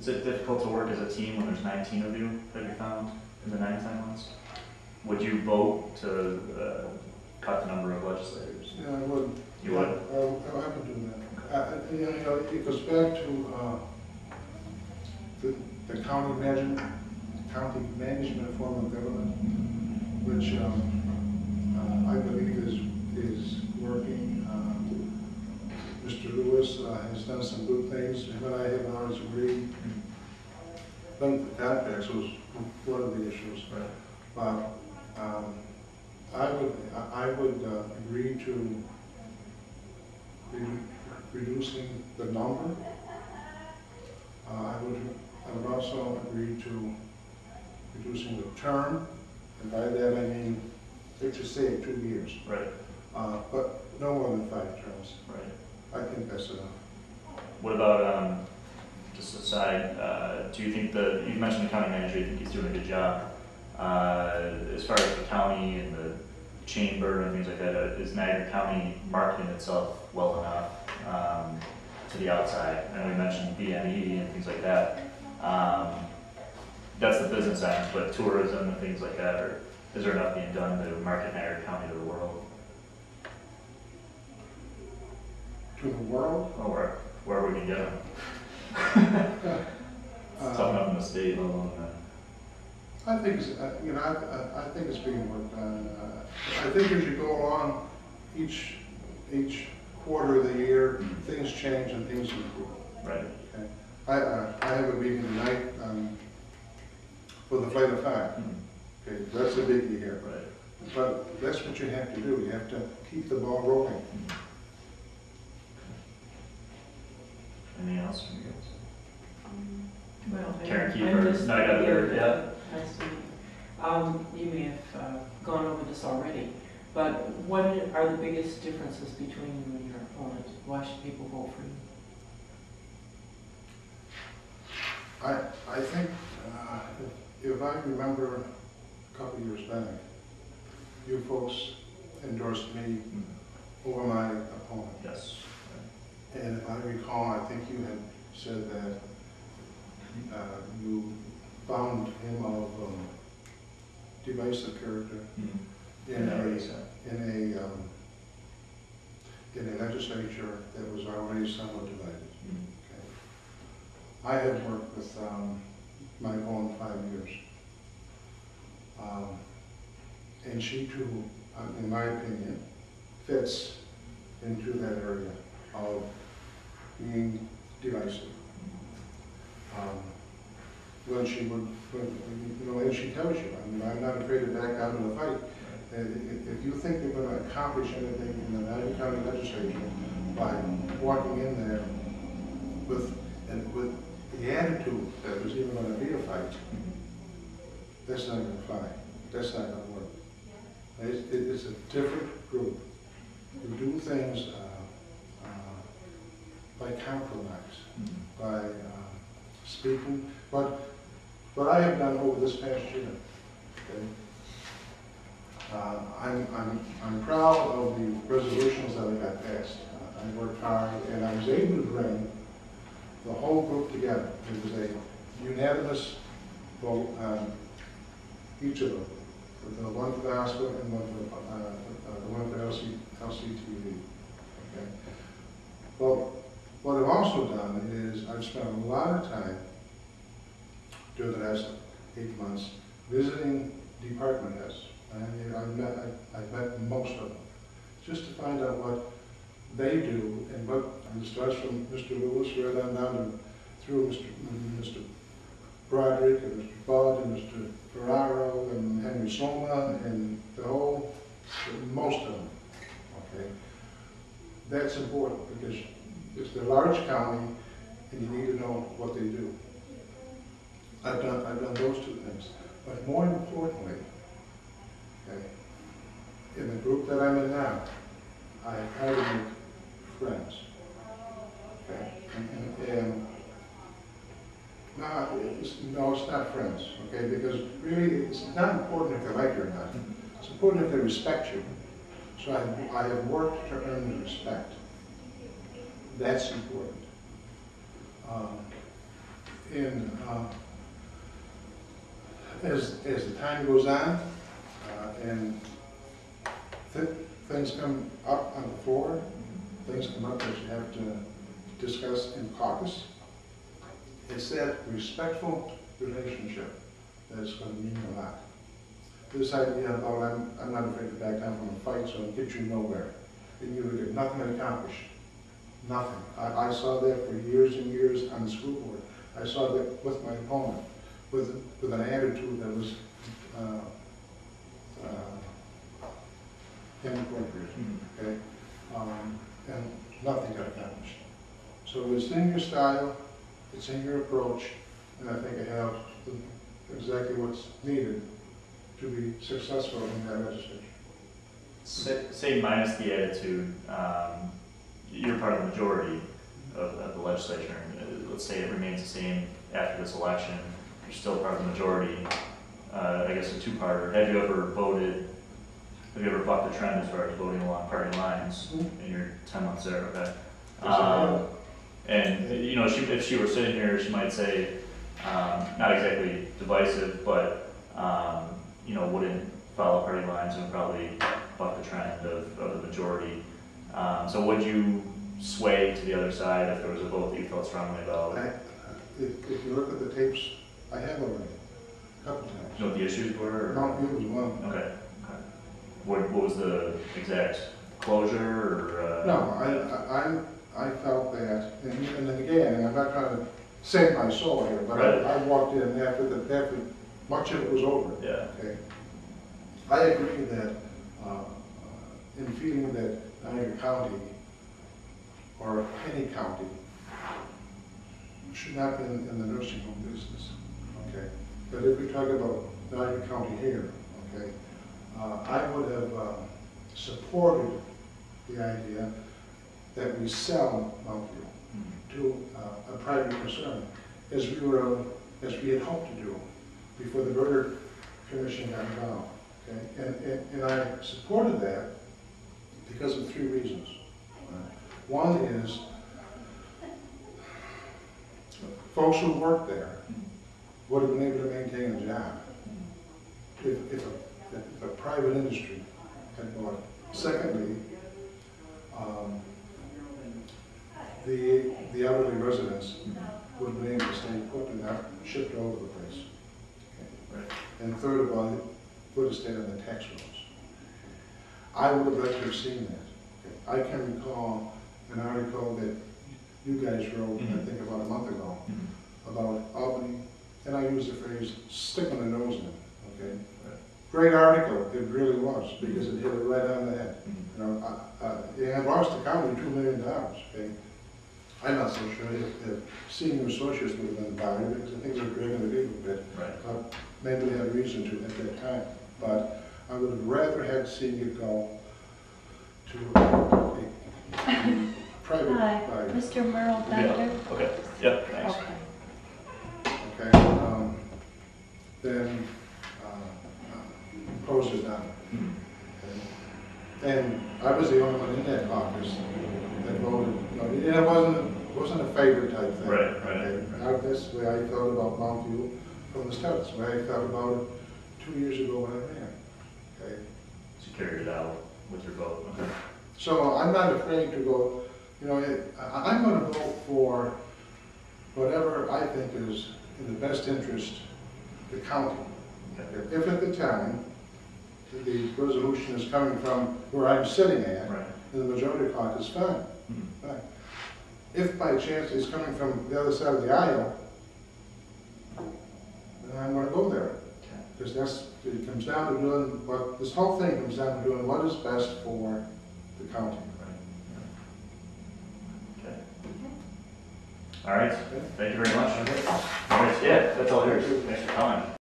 Is it difficult to work as a team when there's 19 of you that you found in the 99 ones? Would you vote to cut the number of legislators? Yeah, I would. You would? I would do that. You know, it goes back to the county management form of government, which I believe is working. Mr. Lewis has done some good things. Him and I have always agreed. The contracts was one of the issues. Right. But I would agree to reducing the number. I would also agree to reducing the term, and by that I mean, let's just say 2 years. Right. But no more than 5 terms. Right. I think that's enough. What about, just aside, do you think you mentioned the county manager, you think he's doing a good job? As far as the county and the chamber and things like that, is Niagara County marketing itself well enough to the outside? And we mentioned BME and things like that. That's the business end, but tourism and things like that, or is there enough being done to market Niagara County to the world? To the world? Or where we can get them? It's tough enough in the state, let alone I think it's, you know, I think it's being worked on. I think as you go along, each quarter of the year, things change and things improve. right. Okay. I have a meeting tonight for the Flight of Fire. Okay, that's a biggie here. Right. But that's what you have to do. You have to keep the ball rolling. Anything else from you guys? Well, Karen I'm Kiefer, just Night Editor, here. yeah. Nice to meet you. You may have gone over this already, but what are the biggest differences between you and your opponent? Why should people vote for you? I think, if I remember a couple of years back, you folks endorsed me over my opponent. Yes. And if I recall, I think you had said that you found him of divisive character in a legislature that was already somewhat divided. Okay. I have worked with my opponent 5 years. And she too, in my opinion, fits into that area of being divisive. When she would, you know, and she tells you, I mean, I'm not afraid to back out of the fight. If you think you're going to accomplish anything in the Niagara County Legislature by walking in there with the attitude that there's even going to be a fight, that's not going to fly. That's not going to work. It's a different group. You do things by compromise, by speaking. But what I have done over this past year, okay, I'm proud of the resolutions that I got passed. I worked hard, and I was able to bring the whole group together. It was a unanimous vote on each of them. The one for the hospital and one for the LCTV. Okay. Well, what I've also done is I've spent a lot of time during the last 8 months visiting department heads. I've met most of them, just to find out what they do and what, and it starts from Mr. Lewis right on down through Mr. Broderick and Mr. Budd and Mr. Ferraro and Henry Soma and most of them, okay? That's important because it's a large county and you need to know what they do. I've done those 2 things. But more importantly, okay, in the group that I'm in now, I try to make friends. Okay? And no, it's not friends, okay? Because really, it's not important if they like you or not. It's important if they respect you. So I have worked to earn the respect. That's important. as the time goes on, and things come up on the floor, things come up that you have to discuss in caucus, it's that respectful relationship that's going to mean a lot. This idea of, oh, I'm not afraid to back down from a fight, so it'll get you nowhere. And you will get nothing accomplished. Nothing. I saw that for years and years on the school board. I saw that with my opponent, with an attitude that was inappropriate, okay? And nothing got accomplished. So it's in your style, it's in your approach, and I think it has exactly what's needed to be successful in that legislature. Say minus the attitude, you're part of the majority of the legislature. Let's say it remains the same after this election, you're still part of the majority. I guess a two-parter. Have you ever bucked the trend as far as voting along party lines in your 10 months there? Okay. And you know, if she were sitting here, she might say, not exactly divisive, but you know, wouldn't follow party lines and probably buck the trend of the majority. So would you sway to the other side if there was a vote that you felt strongly about? If you look at the tapes, I have already, a couple times. You know what the issues were? Or? No, it was one. Okay. What was the exact closure? Or, No, I felt that, and then again, and I'm not trying to save my soul here, but right. I walked in after much of it was over. Yeah. Okay. I agree that in feeling that Niagara County or any county should not be in the nursing home business. Okay. But if we talk about Niagara County here, okay, I would have supported the idea that we sell Mountview to a private concern, as we had hoped to do before the Burger Commission got involved. Okay, and I supported that because of 3 reasons. One is folks who work there would have been able to maintain a job if a private industry had bought it. Secondly, the elderly residents would have been able to stay put and not shipped all over the place. Okay. Right. And third of all, it would have stayed on the tax rolls. I would have liked to have seen that. Okay. I can recall an article that you guys wrote, I think about a month ago, about Albany, and I used the phrase, sticking the nose in it. Okay. Great article, it really was, because it hit it right on the head. You know, it lost the county $2 million. Okay? I'm not so sure if senior associates would have been bothered, because I think they're dragging it a little bit. Right. Maybe they had reason to at that time, but I would have rather had seen it go to a private buyer. Mr. Merle Bender. Yeah. Okay. Yep. Thanks. Okay. Okay. Then close it down. And I was the only one in that caucus that voted. You know, and it wasn't a favorite type thing. Right. Okay? That's the way I felt about Mountview from the start. It's the way I felt about it 2 years ago when I ran. Okay. So you carried it out with your vote. Okay. So I'm not afraid to go. You know, I'm going to vote for whatever I think is in the best interest of the county. Okay. If at the time the resolution is coming from where I'm sitting at, right, in the majority caucus, fine. Fine. If by chance it's coming from the other side of the aisle, then I'm going to go there. Because it comes down to doing what, this whole thing comes down to doing what is best for the county. Okay. All right. Thank you very much. All right. Yeah, that's all yours. Thanks for coming.